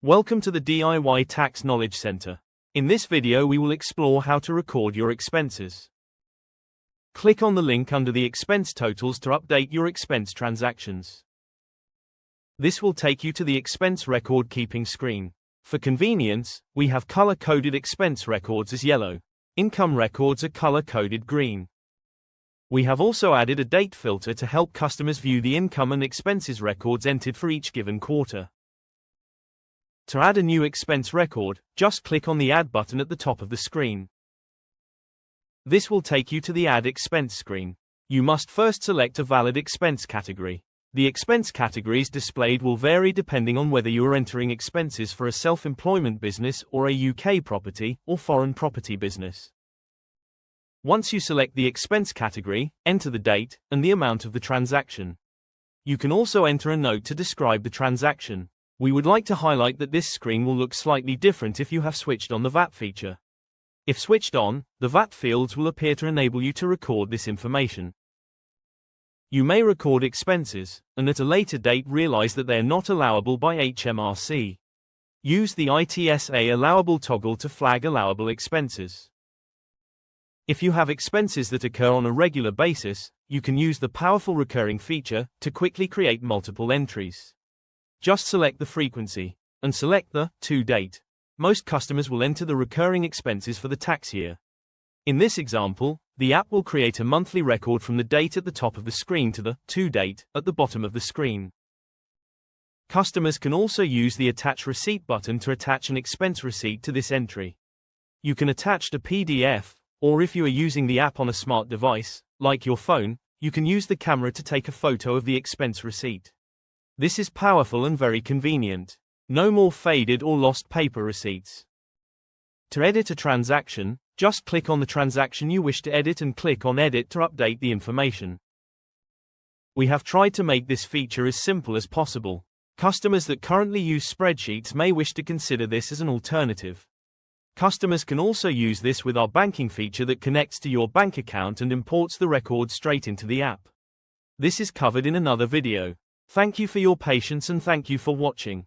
Welcome to the DIY Tax Knowledge Center. In this video we will explore how to record your expenses. Click on the link under the expense totals to update your expense transactions. This will take you to the expense record keeping screen. For convenience, we have color-coded expense records as yellow. Income records are color-coded green. We have also added a date filter to help customers view the income and expenses records entered for each given quarter. To add a new expense record, just click on the Add button at the top of the screen. This will take you to the Add Expense screen. You must first select a valid expense category. The expense categories displayed will vary depending on whether you are entering expenses for a self-employment business or a UK property or foreign property business. Once you select the expense category, enter the date and the amount of the transaction. You can also enter a note to describe the transaction. We would like to highlight that this screen will look slightly different if you have switched on the VAT feature. If switched on, the VAT fields will appear to enable you to record this information. You may record expenses, and at a later date realize that they are not allowable by HMRC. Use the ITSA allowable toggle to flag allowable expenses. If you have expenses that occur on a regular basis, you can use the powerful recurring feature to quickly create multiple entries. Just select the frequency, and select the To Date. Most customers will enter the recurring expenses for the tax year. In this example, the app will create a monthly record from the date at the top of the screen to the To Date at the bottom of the screen. Customers can also use the Attach Receipt button to attach an expense receipt to this entry. You can attach a PDF, or if you are using the app on a smart device, like your phone, you can use the camera to take a photo of the expense receipt. This is powerful and very convenient. No more faded or lost paper receipts. To edit a transaction, just click on the transaction you wish to edit and click on Edit to update the information. We have tried to make this feature as simple as possible. Customers that currently use spreadsheets may wish to consider this as an alternative. Customers can also use this with our banking feature that connects to your bank account and imports the record straight into the app. This is covered in another video. Thank you for your patience and thank you for watching.